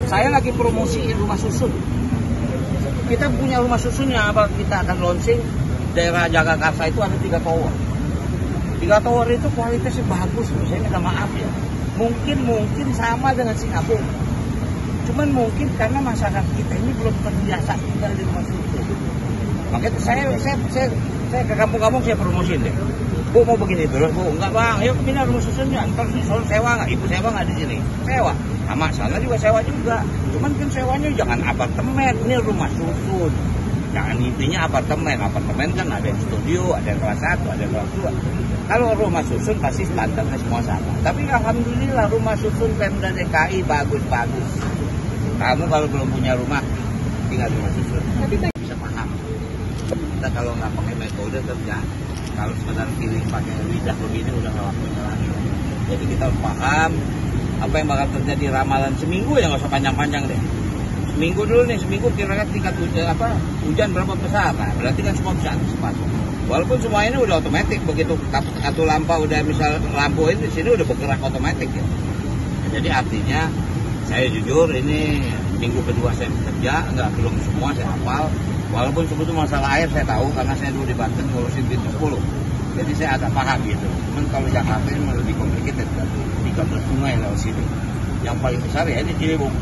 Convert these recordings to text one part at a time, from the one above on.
Saya lagi promosiin rumah susun. Kita punya rumah susunnya, apa kita akan launching daerah Jagakarsa itu ada 3 tower. 3 tower itu kualitasnya bagus, saya minta maaf ya. Mungkin sama dengan Singapura. Cuman mungkin karena masyarakat kita ini belum terbiasa tinggal di rumah susun. Makanya saya ke kampung-kampung saya promosiin deh. Bu mau begini terus, Bu. Enggak bang, yuk pindah rumah susunnya. Ntar di soal sewa nggak? Ibu sewa nggak di sini? Sewa. Sama sana juga sewa juga. Cuman kan sewanya jangan apartemen, ini rumah susun. Jangan intinya apartemen. Apartemen kan ada yang studio, ada yang kelas 1, ada yang kelas 2. Kalau rumah susun pasti standarnya semua sama. Tapi alhamdulillah rumah susun Pemda DKI bagus-bagus. Kamu kalau belum punya rumah, tinggal di rumah susun. Bisa paham. Kita kalau nggak pakai metode kerja, kalau sekedar pilih pakai lidah begini udah nggak waktunya lagi. Jadi kita harus paham apa yang bakal terjadi, ramalan seminggu ya, nggak usah panjang-panjang deh. Seminggu dulu nih, seminggu kira-kira tingkat hujan berapa besar, nah berarti kan semua bisa antisipasi. Walaupun semua ini udah otomatis, begitu kartu lampa udah misal lampu ini di sini udah bergerak otomatis ya. Jadi artinya saya jujur ini minggu kedua saya bekerja, belum semua saya hafal. Walaupun sebetulnya masalah air saya tahu karena saya dulu di Banten ngurusin pintu 10. Jadi saya agak paham gitu. Cuman kalau Jakarta ini lebih complicated kan. 13 sungai lewat sini. Yang paling besar ya ini Ciliwung.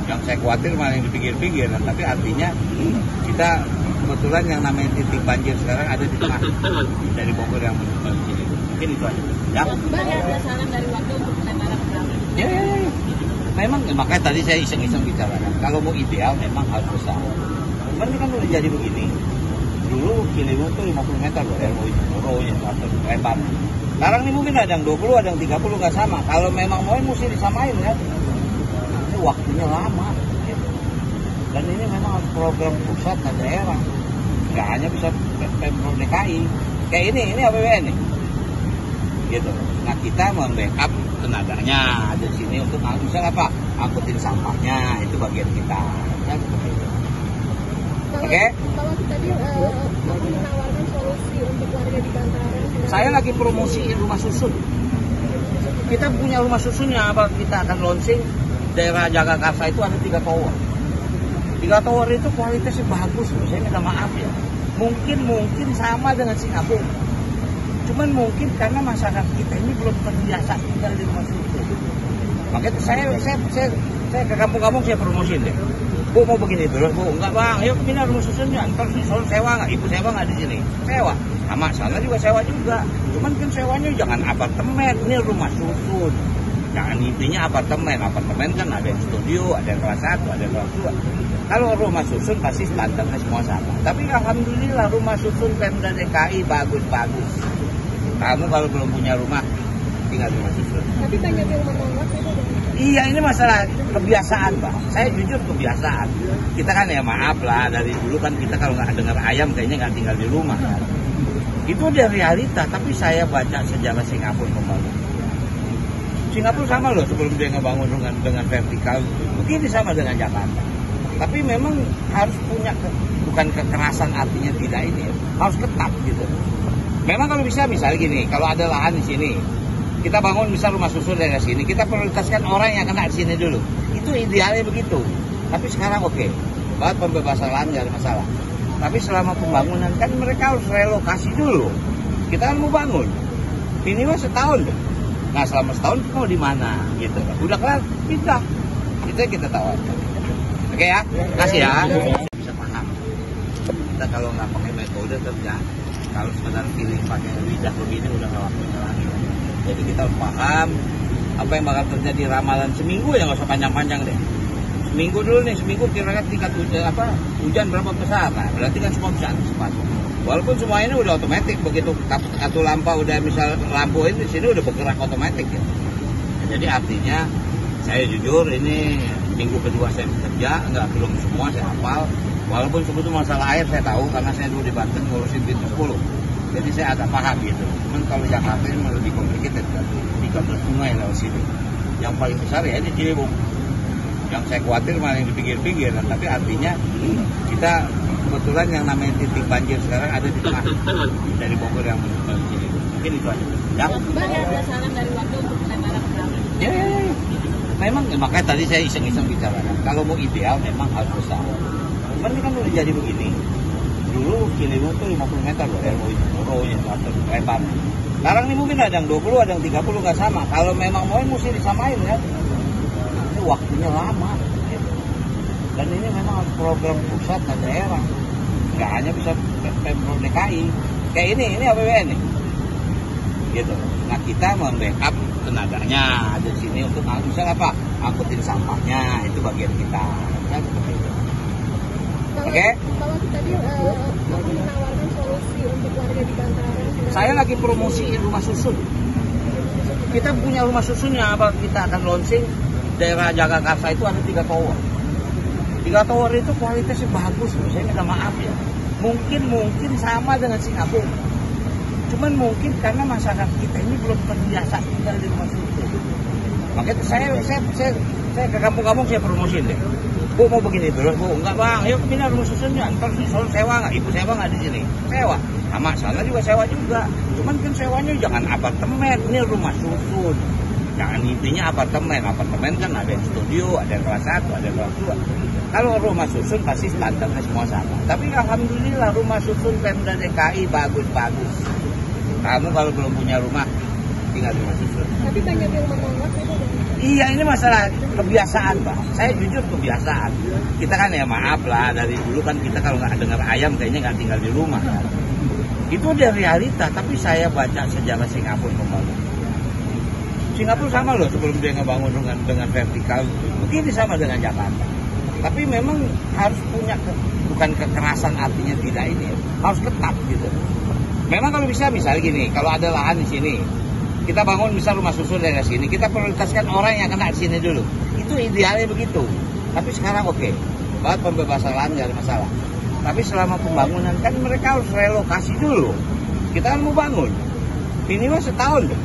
Yang saya khawatir malah yang di pinggir-pinggir. Tapi artinya kita kebetulan yang namanya titik banjir sekarang ada di tengah. Dari Bogor yang menuju Ciliwung. Mungkin itu aja. Ya. Bang, ada saran dari waktu untuk penanganan penanganan? Ya. Memang makanya tadi saya iseng-iseng bicarakan. Kalau mau ideal memang harus besar. Cuman ini kan udah jadi begini. Dulu Ciliwung tuh 50 meter loh, RO-nya lebar. Sekarang ini mungkin ada yang 20, ada yang 30 nggak sama. Kalau memang mau mesti disamain ya. Ini waktunya lama. Gitu. Dan ini memang program pusat dan daerah. Nggak hanya bisa Pemprov DKI. Kayak ini APBN nih. Gitu. Nah kita membackup tenaganya ada di sini untuk misalnya apa? Angkutin sampahnya, itu bagian kita. Ya, seperti itu. Oke? Kalau tadi menawarkan solusi untuk warga di bantaran. Saya lagi promosiin rumah susun. Kita punya rumah susunnya, apa kita akan launching daerah Jagakarsa itu ada 3 tower. 3 tower itu kualitasnya bagus, saya minta maaf ya. Mungkin sama dengan Singapura. Cuman mungkin karena masyarakat kita ini belum terbiasa tinggal di rumah susun. Makanya saya ke kampung-kampung saya promosiin deh. Bu mau begini terus, Bu. Enggak bang, yuk pindah rumah susunnya. Ntar di soal sewa nggak? Ibu sewa nggak di sini? Sewa. Sama sana juga sewa juga. Cuman kan sewanya jangan apartemen, ini rumah susun. Jangan intinya apartemen. Apartemen kan ada yang studio, ada yang kelas 1, ada yang kelas 2. Kalau rumah susun pasti standarnya semua sama. Tapi alhamdulillah rumah susun Pemda DKI bagus-bagus. Kamu kalau belum punya rumah, tinggal di rumah susun. Tapi banyak yang menolak itu. Iya, ini masalah kebiasaan, Pak. Saya jujur kebiasaan. Kita kan ya maaf lah, dari dulu kan kita kalau nggak dengar ayam kayaknya nggak tinggal di rumah. Kan? Itu udah realita, tapi saya baca sejarah Singapura pembangunan. Singapura sama loh sebelum dia ngebangun dengan vertikal, begini sama dengan Jakarta. Tapi memang harus punya, bukan kekerasan artinya tidak ini, harus ketat gitu. Memang kalau bisa misalnya gini, kalau ada lahan di sini, kita bangun misal rumah susun dari sini, kita prioritaskan orang yang kena di sini dulu. Itu idealnya begitu. Tapi sekarang oke, buat pembebasan lahan nggak ada masalah. Tapi selama pembangunan kan mereka harus relokasi dulu. Kita kan mau bangun, minimal setahun. Nah selama setahun mau di mana gitu. Udah kelar, pindah. Itu yang kita tawarkan. Oke ya, kasih ya. Bisa paham. Kita kalau nggak pakai metode kerja, kalau sekedar pilih pakai lidah begini udah nggak waktunya lagi. Jadi kita harus paham apa yang bakal terjadi, ramalan seminggu ya, nggak usah panjang-panjang deh. Seminggu dulu nih, seminggu kira-kira tingkat hujan berapa besar, nah berarti kan semua bisa antisipasi. Walaupun semua ini udah otomatis, begitu kartu lampa udah misal lampu ini di sini udah bergerak otomatis ya. Jadi artinya saya jujur ini minggu kedua saya bekerja, belum semua saya hafal. Walaupun sebetulnya masalah air saya tahu karena saya dulu di Banten ngurusin pintu 10. Jadi saya agak paham gitu. Cuman kalau Jakarta ini lebih complicated kan. 13 sungai lewat sini. Yang paling besar ya ini Ciliwung. Yang saya khawatir malah yang di pinggir-pinggir. Tapi artinya kita kebetulan yang namanya titik banjir sekarang ada di tengah. Dari Bogor yang menuju Ciliwung. Mungkin itu aja. Ya. Bang, ada saran dari waktu untuk penanganan penanganan? Ya. memang makanya tadi saya iseng-iseng bicara. Kalau mau ideal memang harus besar. Cuman ini kan udah jadi begini. Dulu Ciliwung tuh 50 meter loh, RO-nya lebar. Sekarang ini mungkin ada yang 20, ada yang 30 nggak sama. Kalau memang mau mesti disamain ya. Ini waktunya lama. Dan ini memang program pusat dan daerah. Nggak hanya bisa Pemprov DKI. Kayak ini APBN nih. Gitu. Nah kita membackup tenaganya di sini untuk misalnya apa? Angkutin sampahnya, itu bagian kita. Ya, seperti itu. Oke? Kalau tadi menawarkan solusi untuk warga di bantaran. Saya lagi promosiin rumah susun. Kita punya rumah susunnya, apa kita akan launching daerah Jagakarsa itu ada 3 tower. 3 tower itu kualitasnya bagus, saya minta maaf ya. Mungkin sama dengan Singapura. Cuman mungkin karena masyarakat kita ini belum terbiasa tinggal di rumah susun. Makanya saya ke kampung-kampung saya promosiin deh. Bu mau begini terus, Bu. Enggak bang, yuk pindah rumah susunnya. Ntar soal sewa nggak? Ibu sewa nggak di sini? Sewa. Sama sana juga sewa juga. Cuman kan sewanya jangan apartemen, ini rumah susun. Jangan intinya apartemen. Apartemen kan ada yang studio, ada yang kelas 1, ada yang kelas 2. Kalau rumah susun pasti standarnya semua sama. Tapi alhamdulillah rumah susun Pemda DKI bagus-bagus. Kamu kalau belum punya rumah, tinggal di rumah susun. Tapi banyak yang menolak itu. Iya, ini masalah kebiasaan, Pak. Saya jujur kebiasaan. Kita kan ya maaf lah, dari dulu kan kita kalau nggak dengar ayam kayaknya nggak tinggal di rumah kan. Itu dia realita, tapi saya baca sejarah Singapura membangun. Singapura sama loh sebelum dia ngebangun dengan vertikal, begini sama dengan Jakarta. Tapi memang harus punya, bukan kekerasan artinya tidak ini, harus ketat gitu. Memang kalau bisa misalnya gini, kalau ada lahan di sini, kita bangun misal rumah susun dari sini, kita prioritaskan orang yang kena di sini dulu. Itu idealnya begitu. Tapi sekarang oke, buat pembebasan lahan nggak ada masalah. Tapi selama pembangunan kan mereka harus relokasi dulu. Kita kan mau bangun, minimal setahun deh.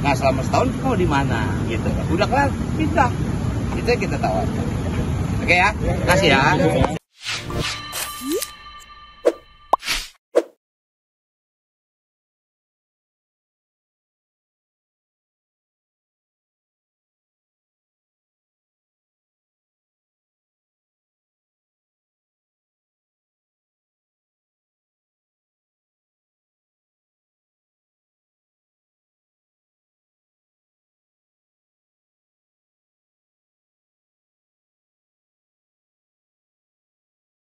Nah selama setahun mau di mana gitu. Udah kelar, pindah. Itu yang kita tawarkan. Oke ya, kasih ya.